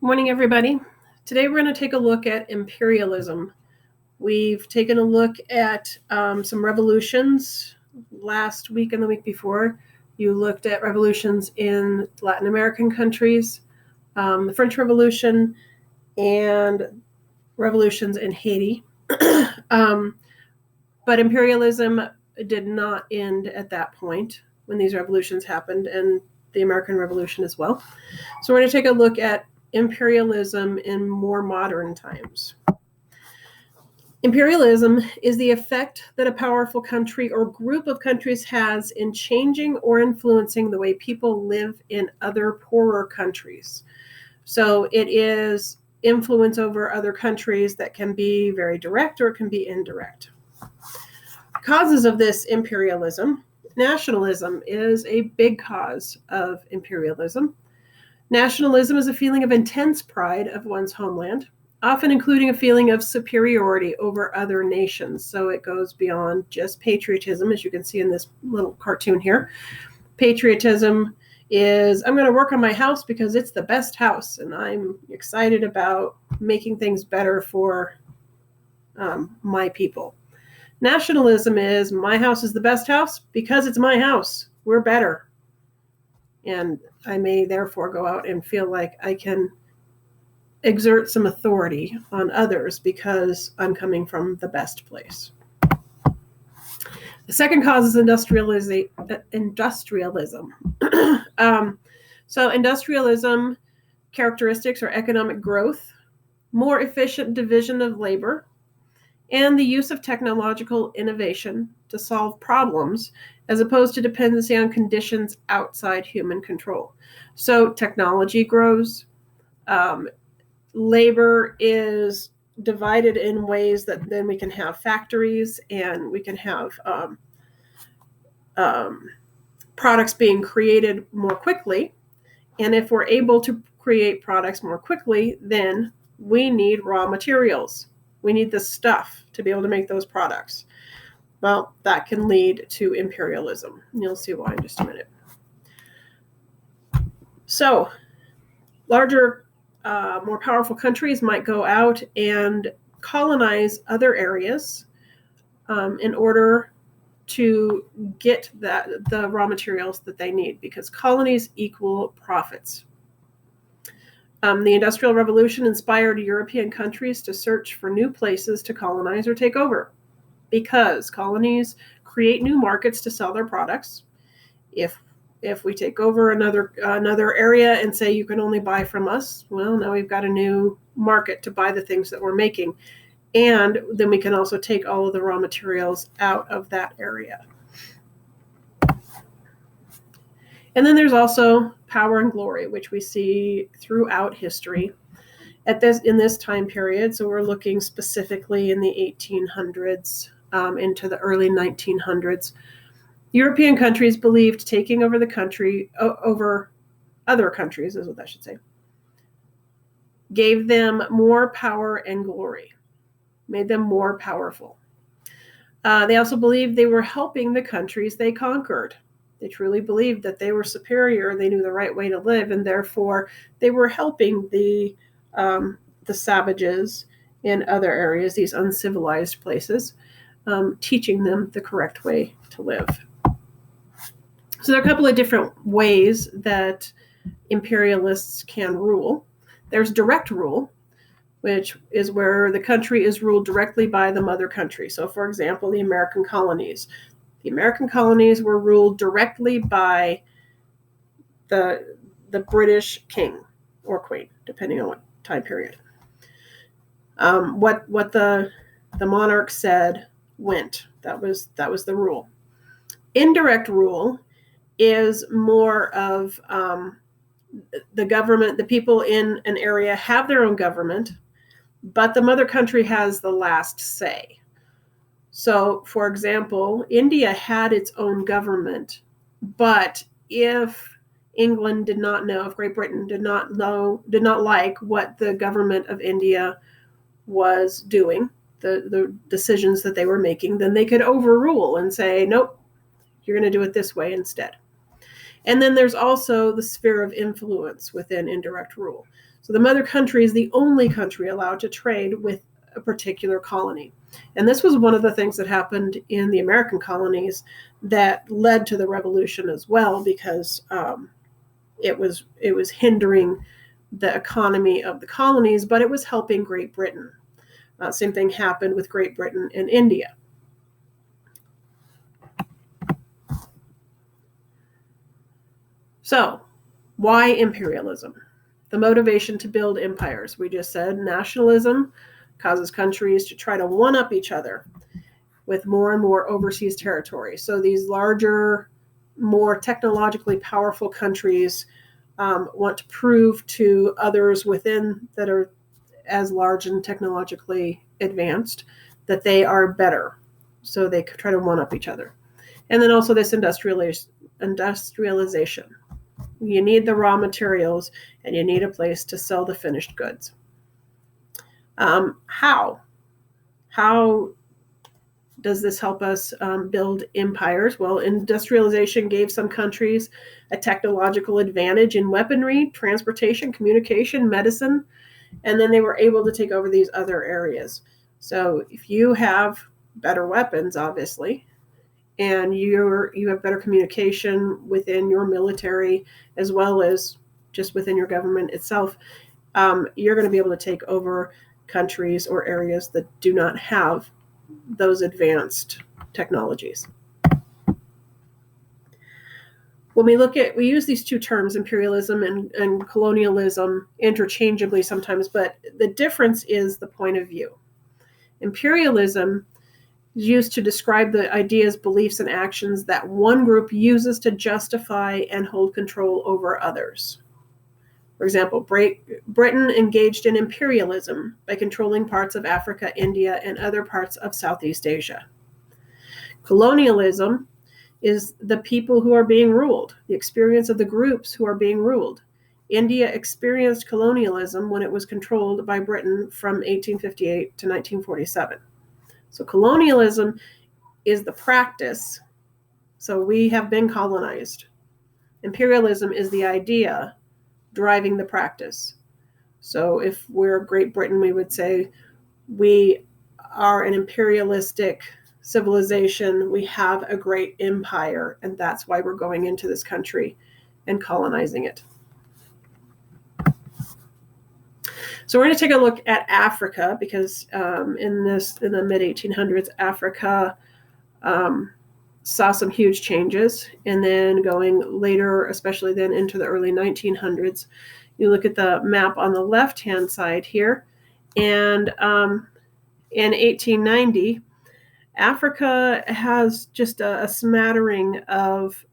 Morning, everybody. Today we're going to take a look at imperialism. We've taken a look at some revolutions last week and the week before. You looked at revolutions in Latin American countries, the French Revolution, and revolutions in Haiti. But imperialism did not end at that point when these revolutions happened, and the American Revolution as well. So we're going to take a look at imperialism in more modern times. Imperialism is the effect that a powerful country or group of countries has in changing or influencing the way people live in other poorer countries. So it is influence over other countries that can be very direct or it can be indirect. Causes of this imperialism. Nationalism is a big cause of imperialism. Nationalism is a feeling of intense pride of one's homeland, often including a feeling of superiority over other nations. So it goes beyond just patriotism, as you can see in this little cartoon here. Patriotism is, I'm going to work on my house because it's the best house, and I'm excited about making things better for my people. Nationalism is, my house is the best house because it's my house. We're better. And I may therefore go out and feel like I can exert some authority on others because I'm coming from the best place. The second cause is industrialism. So industrialism characteristics are economic growth, more efficient division of labor, and the use of technological innovation to solve problems as opposed to dependency on conditions outside human control. So technology grows. Labor is divided in ways that then we can have factories and we can have products being created more quickly. And if we're able to create products more quickly, then we need raw materials. We need the stuff to be able to make those products. Well, that can lead to imperialism. You'll see why in just a minute. So, larger, more powerful countries might go out and colonize other areas in order to get the raw materials that they need, because colonies equal profits. The Industrial Revolution inspired European countries to search for new places to colonize or take over, because colonies create new markets to sell their products. If we take over another area and say you can only buy from us, well, now we've got a new market to buy the things that we're making. And then we can also take all of the raw materials out of that area. And then there's also power and glory, which we see throughout history in this time period. So we're looking specifically in the 1800s into the early 1900s. European countries believed taking over the country, over other countries is what I should say, gave them more power and glory, made them more powerful. They also believed they were helping the countries they conquered. They truly believed that they were superior, they knew the right way to live, and therefore they were helping the savages in other areas, these uncivilized places, teaching them the correct way to live. So there are a couple of different ways that imperialists can rule. There's direct rule, which is where the country is ruled directly by the mother country. So, for example, the American colonies. The American colonies were ruled directly by the British king or queen, depending on what time period. What the monarch said went. That was the rule. Indirect rule is more of the government. The people in an area have their own government, but the mother country has the last say. So, for example, India had its own government, but if England did not know, if Great Britain did not like what the government of India was doing, the decisions that they were making, then they could overrule and say, nope, you're going to do it this way instead. And then there's also the sphere of influence within indirect rule. So the mother country is the only country allowed to trade with a particular colony. And this was one of the things that happened in the American colonies that led to the revolution as well, because it was hindering the economy of the colonies, but it was helping Great Britain. Same thing happened with Great Britain and India. So, why imperialism? The motivation to build empires. We just said nationalism causes countries to try to one-up each other with more and more overseas territory. So these larger, more technologically powerful countries want to prove to others within that are as large and technologically advanced that they are better. So they try to one-up each other. And then also this industrialization. You need the raw materials and you need a place to sell the finished goods. How does this help us build empires? Well, industrialization gave some countries a technological advantage in weaponry, transportation, communication, medicine, and then they were able to take over these other areas. So if you have better weapons, obviously, and you have better communication within your military as well as just within your government itself, you're going to be able to take over countries or areas that do not have those advanced technologies. When we use these two terms, imperialism and colonialism, interchangeably sometimes, but the difference is the point of view. Imperialism is used to describe the ideas, beliefs, and actions that one group uses to justify and hold control over others. For example, Britain engaged in imperialism by controlling parts of Africa, India, and other parts of Southeast Asia. Colonialism is the people who are being ruled, the experience of the groups who are being ruled. India experienced colonialism when it was controlled by Britain from 1858 to 1947. So colonialism is the practice. So we have been colonized. Imperialism is the idea driving the practice. So if we're Great Britain, we would say we are an imperialistic civilization. We have a great empire, and that's why we're going into this country and colonizing it. So we're going to take a look at Africa because in the mid-1800s, Africa saw some huge changes. And then going later, especially then into the early 1900s, you look at the map on the left-hand side here. And in 1890, Africa has just a smattering of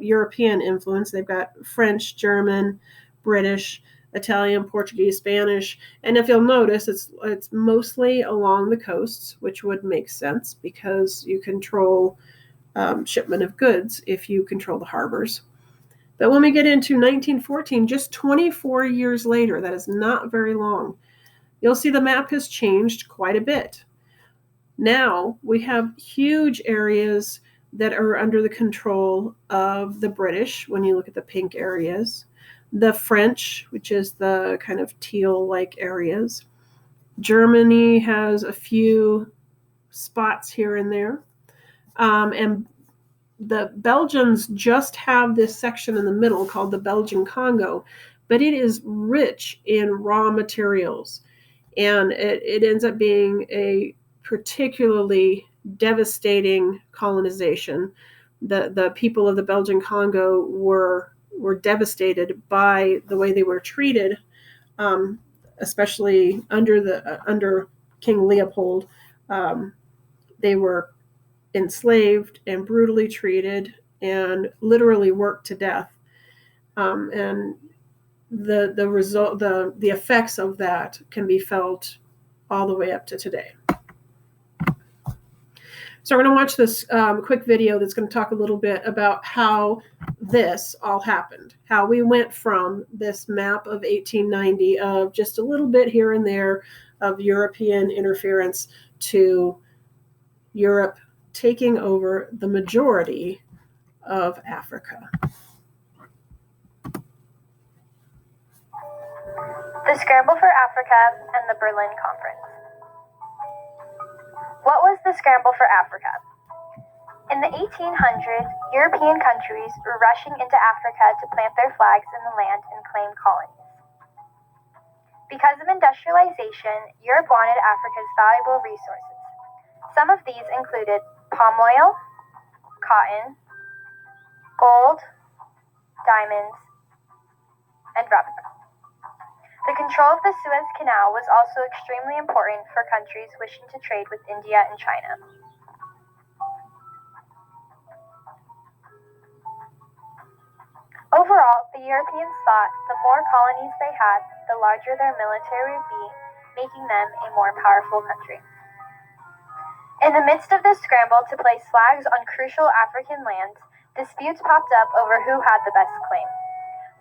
European influence. They've got French, German, British, Italian, Portuguese, Spanish, and if you'll notice, it's mostly along the coasts, which would make sense because you control shipment of goods if you control the harbors. But when we get into 1914, just 24 years later, that is not very long, you'll see the map has changed quite a bit. Now we have huge areas that are under the control of the British when you look at the pink areas. The French, which is the kind of teal-like areas. Germany has a few spots here and there. And the Belgians just have this section in the middle called the Belgian Congo, but it is rich in raw materials. And it ends up being a particularly devastating colonization. The people of the Belgian Congo were devastated by the way they were treated, especially under King Leopold. They were enslaved and brutally treated and literally worked to death. And the effects of that can be felt all the way up to today. So we're going to watch this quick video that's going to talk a little bit about how this all happened, how we went from this map of 1890 of just a little bit here and there of European interference to Europe taking over the majority of Africa. The Scramble for Africa and the Berlin Conference. What was the Scramble for Africa? In the 1800s, European countries were rushing into Africa to plant their flags in the land and claim colonies. Because of industrialization, Europe wanted Africa's valuable resources. Some of these included palm oil, cotton, gold, diamonds, and rubber. The control of the Suez Canal was also extremely important for countries wishing to trade with India and China. Overall, the Europeans thought the more colonies they had, the larger their military would be, making them a more powerful country. In the midst of this scramble to place flags on crucial African lands, disputes popped up over who had the best claim.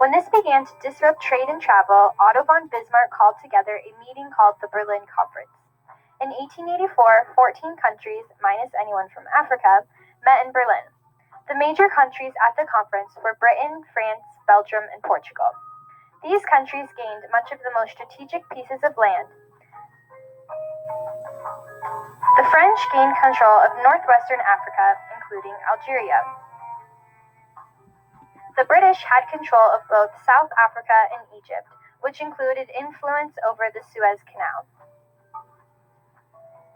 When this began to disrupt trade and travel, Otto von Bismarck called together a meeting called the Berlin Conference. In 1884, 14 countries, minus anyone from Africa, met in Berlin. The major countries at the conference were Britain, France, Belgium, and Portugal. These countries gained much of the most strategic pieces of land. The French gained control of northwestern Africa, including Algeria. The British had control of both South Africa and Egypt, which included influence over the Suez Canal.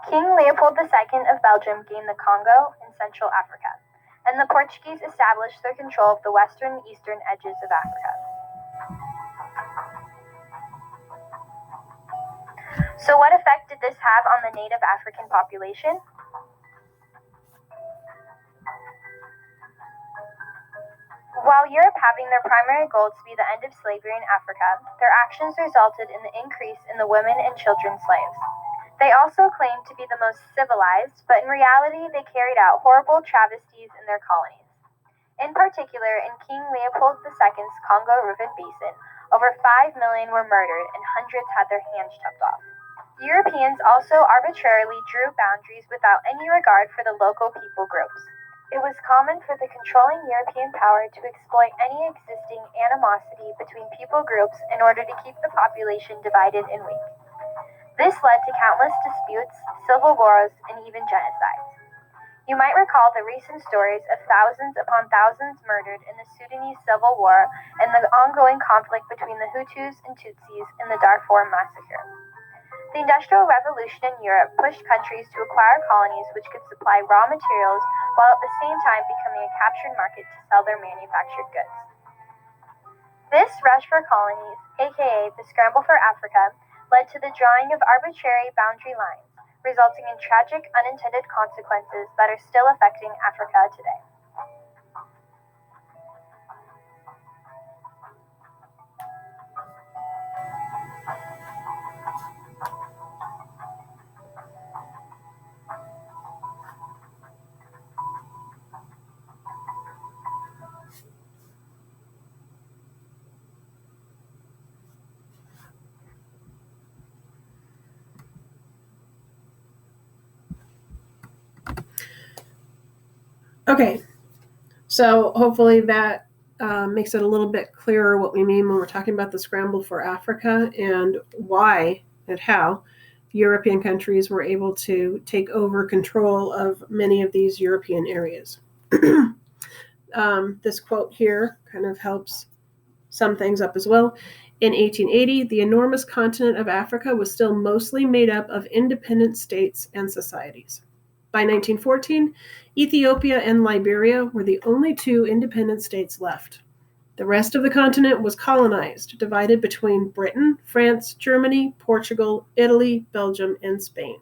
King Leopold II of Belgium gained the Congo in Central Africa, and the Portuguese established their control of the western and eastern edges of Africa. So what effect did this have on the native African population? While Europe having their primary goal to be the end of slavery in Africa, their actions resulted in the increase in the women and children slaves. They also claimed to be the most civilized, but in reality they carried out horrible travesties in their colonies. In particular, in King Leopold II's Congo River Basin, over 5 million were murdered and hundreds had their hands chopped off. Europeans also arbitrarily drew boundaries without any regard for the local people groups. It was common for the controlling European power to exploit any existing animosity between people groups in order to keep the population divided and weak. This led to countless disputes, civil wars, and even genocides. You might recall the recent stories of thousands upon thousands murdered in the Sudanese Civil War and the ongoing conflict between the Hutus and Tutsis in the Darfur massacre. The Industrial Revolution in Europe pushed countries to acquire colonies which could supply raw materials while at the same time becoming a captured market to sell their manufactured goods. This rush for colonies, aka the Scramble for Africa, led to the drawing of arbitrary boundary lines, resulting in tragic unintended consequences that are still affecting Africa today. Okay, so hopefully that makes it a little bit clearer what we mean when we're talking about the Scramble for Africa and why and how European countries were able to take over control of many of these European areas. This quote here kind of helps sum things up as well. In 1880, the enormous continent of Africa was still mostly made up of independent states and societies. By 1914, Ethiopia and Liberia were the only two independent states left. The rest of the continent was colonized, divided between Britain, France, Germany, Portugal, Italy, Belgium, and Spain.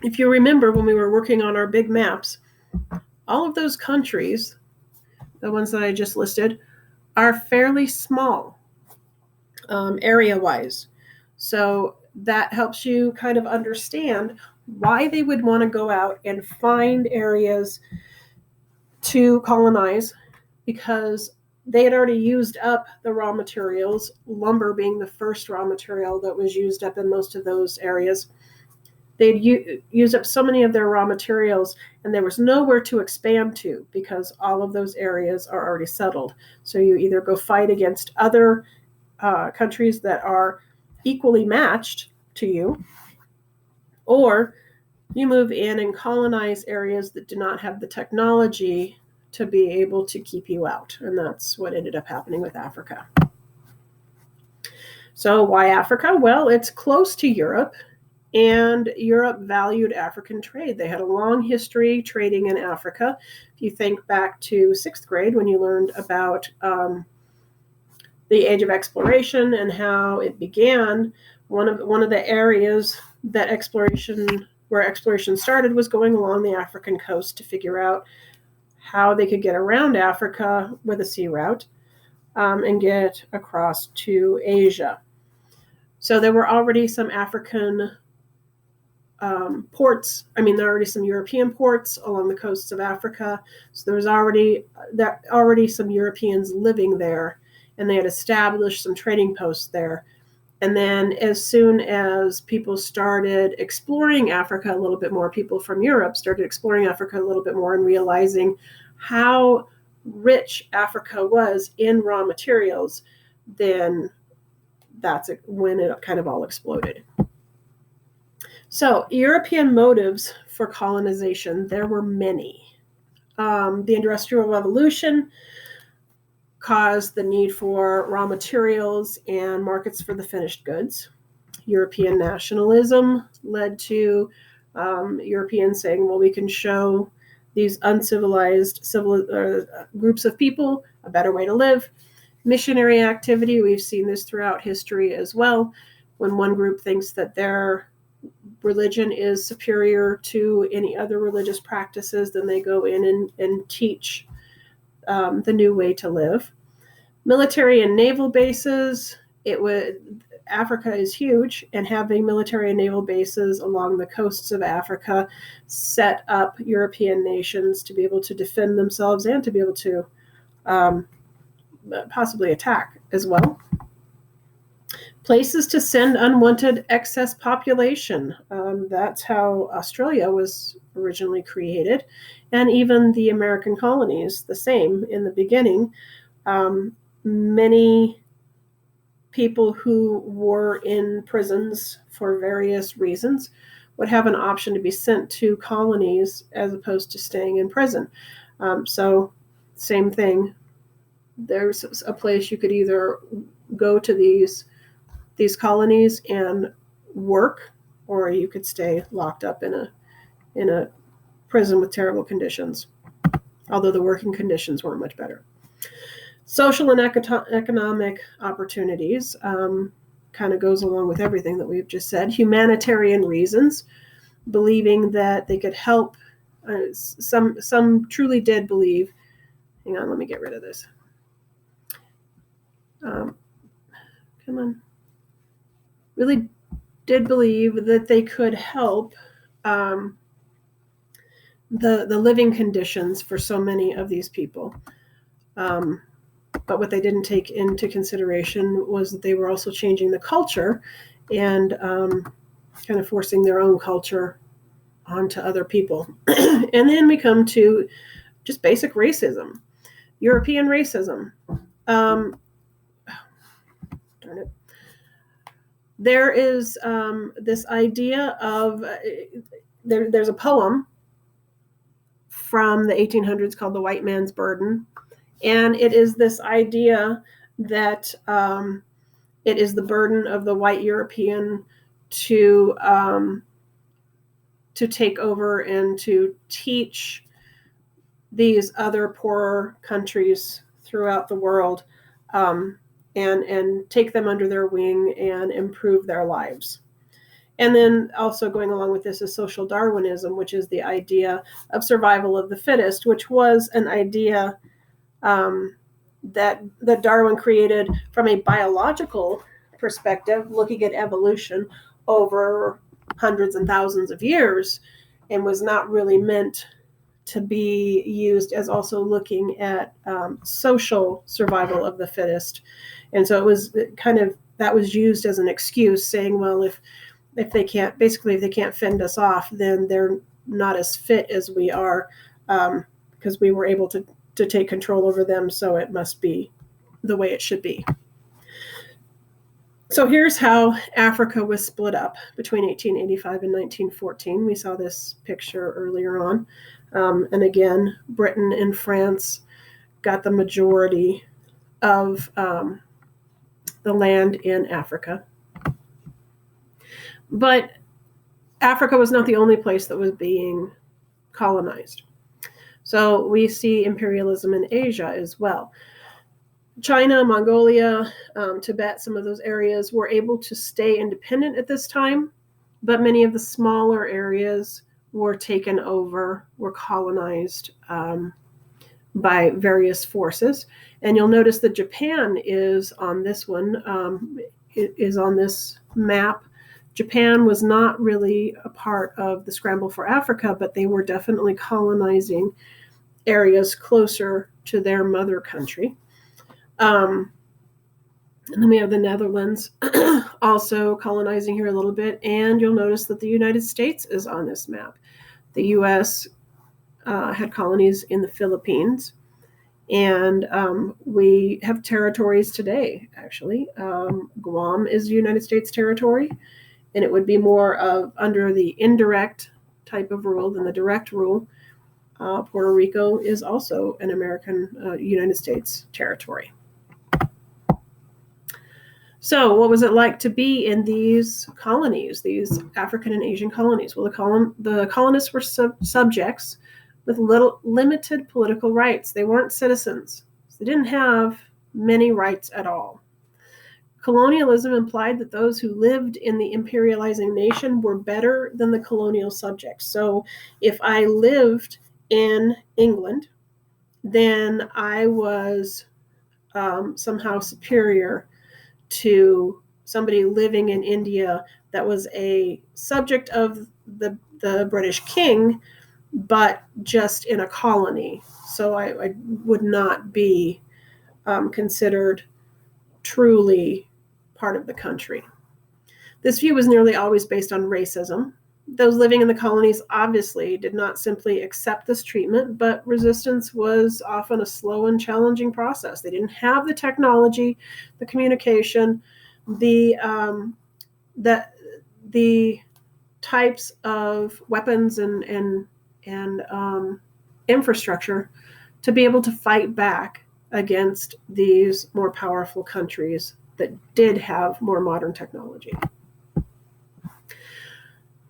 If you remember when we were working on our big maps, all of those countries, the ones that I just listed, are fairly small area-wise. So that helps you kind of understand why they would want to go out and find areas to colonize, because they had already used up the raw materials, lumber being the first raw material that was used up in most of those areas. they'd use up so many of their raw materials, and there was nowhere to expand to because all of those areas are already settled. So you either go fight against other countries that are equally matched to you, or you move in and colonize areas that do not have the technology to be able to keep you out. And that's what ended up happening with Africa. So why Africa? Well, it's close to Europe, and Europe valued African trade. They had a long history trading in Africa. If you think back to 6th grade when you learned about the age of exploration and how it began, one of the areas that where exploration started was going along the African coast to figure out how they could get around Africa with a sea route and get across to Asia. So there were already some African ports. I mean, there are already some European ports along the coasts of Africa. So there was already some Europeans living there, and they had established some trading posts there. And then as soon as people started exploring Africa a little bit more, people from Europe started exploring Africa a little bit more and realizing how rich Africa was in raw materials, then that's when it kind of all exploded. So European motives for colonization, there were many. The Industrial Revolution caused the need for raw materials and markets for the finished goods. European nationalism led to Europeans saying, well, we can show these uncivilized groups of people a better way to live. Missionary activity, we've seen this throughout history as well. When one group thinks that their religion is superior to any other religious practices, then they go in and teach the new way to live. Military and naval bases, Africa is huge, and having military and naval bases along the coasts of Africa set up European nations to be able to defend themselves and to be able to possibly attack as well. Places to send unwanted excess population. That's how Australia was originally created, and even the American colonies, the same in the beginning. Many people who were in prisons for various reasons would have an option to be sent to colonies as opposed to staying in prison. So same thing. There's a place you could either go to these colonies and work, or you could stay locked up in a prison with terrible conditions, although the working conditions weren't much better. Social and economic opportunities kind of goes along with everything that we've just said. Humanitarian reasons, believing that they could help. Some truly did believe. Hang on, let me get rid of this. Come on. Really did believe that they could help the living conditions for so many of these people. But what they didn't take into consideration was that they were also changing the culture and kind of forcing their own culture onto other people. And then we come to just basic racism, European racism. Darn it. There is this idea of, there's a poem from the 1800s called The White Man's Burden. And it is this idea that it is the burden of the white European to take over and to teach these other poorer countries throughout the world and take them under their wing and improve their lives. And then also going along with this is social Darwinism, which is the idea of survival of the fittest, which was an idea that Darwin created from a biological perspective, looking at evolution over hundreds and thousands of years, and was not really meant to be used as also looking at social survival of the fittest. And so it was kind of, that was used as an excuse, saying, well, if they can't fend us off, then they're not as fit as we are, because we were able to take control over them. So it must be the way it should be. So here's how Africa was split up between 1885 and 1914. We saw this picture earlier on. And again, Britain and France got the majority of the land in Africa. But Africa was not the only place that was being colonized. So we see imperialism in Asia as well. China, Mongolia, Tibet, some of those areas were able to stay independent at this time, but many of the smaller areas were taken over, were colonized by various forces. And you'll notice that Japan is on this one, is on this map. Japan was not really a part of the scramble for Africa, but they were definitely colonizing areas closer to their mother country. And then we have the Netherlands also colonizing here a little bit. And you'll notice that the United States is on this map. The U.S. Had colonies in the Philippines. And we have territories today, actually. Guam is a United States territory. And it would be more of under the indirect type of rule than the direct rule. Puerto Rico is also an American United States territory. So what was it like to be in these colonies, these African and Asian colonies? Well, the colonists were subjects with limited political rights. They weren't citizens. They didn't have many rights at all. Colonialism implied that those who lived in the imperializing nation were better than the colonial subjects. So if I lived in England, then I was somehow superior to somebody living in India that was a subject of the British king, but just in a colony. So I would not be considered truly part of the country. This view was nearly always based on racism. Those living in the colonies obviously did not simply accept this treatment, but resistance was often a slow and challenging process. They didn't have the technology, the communication, the types of weapons and infrastructure to be able to fight back against these more powerful countries that did have more modern technology.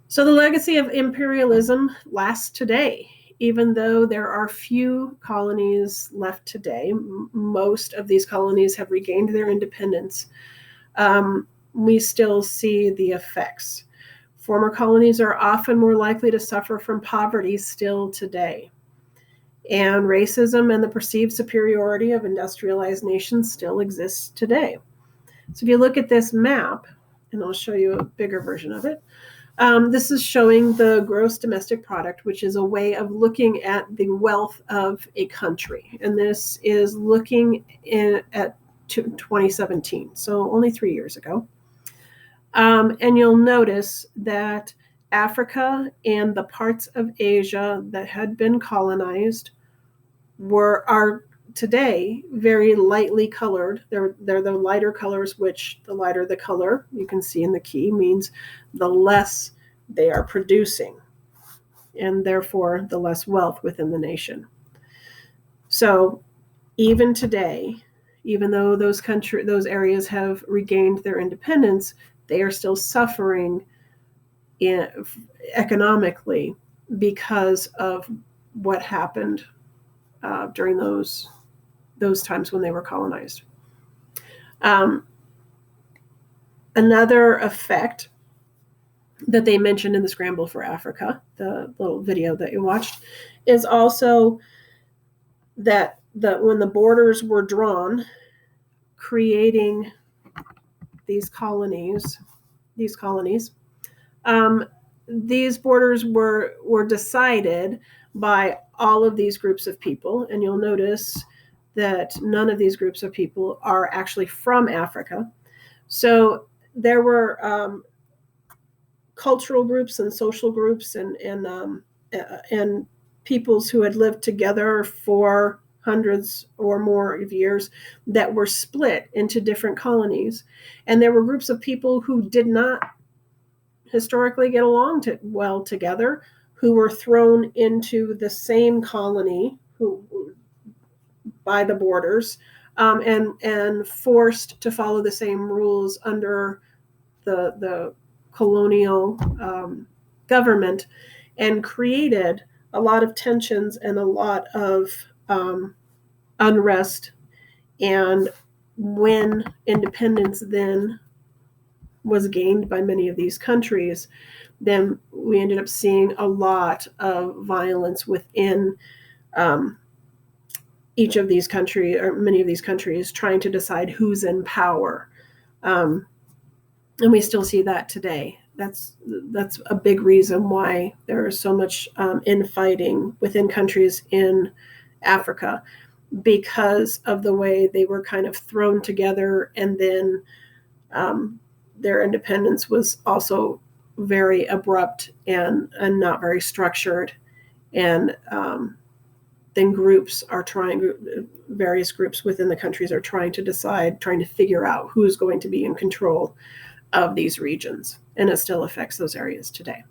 So the legacy of imperialism lasts today, even though there are few colonies left today. Most of these colonies have regained their independence. We still see the effects. Former colonies are often more likely to suffer from poverty still today. And racism and the perceived superiority of industrialized nations still exists today. So if you look at this map, and I'll show you a bigger version of it, this is showing the gross domestic product, which is a way of looking at the wealth of a country. And this is looking at 2017, so only 3 years ago. And you'll notice that Africa and the parts of Asia that had been colonized are today very lightly colored. They're the lighter colors, which the lighter the color, you can see in the key, means the less they are producing, and therefore the less wealth within the nation. So even today, even though those areas have regained their independence, they are still suffering economically because of what happened during those times when they were colonized. Another effect that they mentioned in the Scramble for Africa, the little video that you watched, is also that when the borders were drawn, creating these colonies, these borders were decided by all of these groups of people. And you'll notice that none of these groups of people are actually from Africa. So there were cultural groups and social groups and peoples who had lived together for hundreds or more of years that were split into different colonies. And there were groups of people who did not historically get along well together, who were thrown into the same colony by the borders, and forced to follow the same rules under the colonial government, and created a lot of tensions and a lot of unrest. And when independence then was gained by many of these countries, then we ended up seeing a lot of violence within each of these countries, or many of these countries, trying to decide who's in power. And we still see that today. That's a big reason why there is so much infighting within countries in Africa, because of the way they were kind of thrown together, and then their independence was also very abrupt and not very structured. And then various groups within the countries are trying to figure out who's going to be in control of these regions. And it still affects those areas today.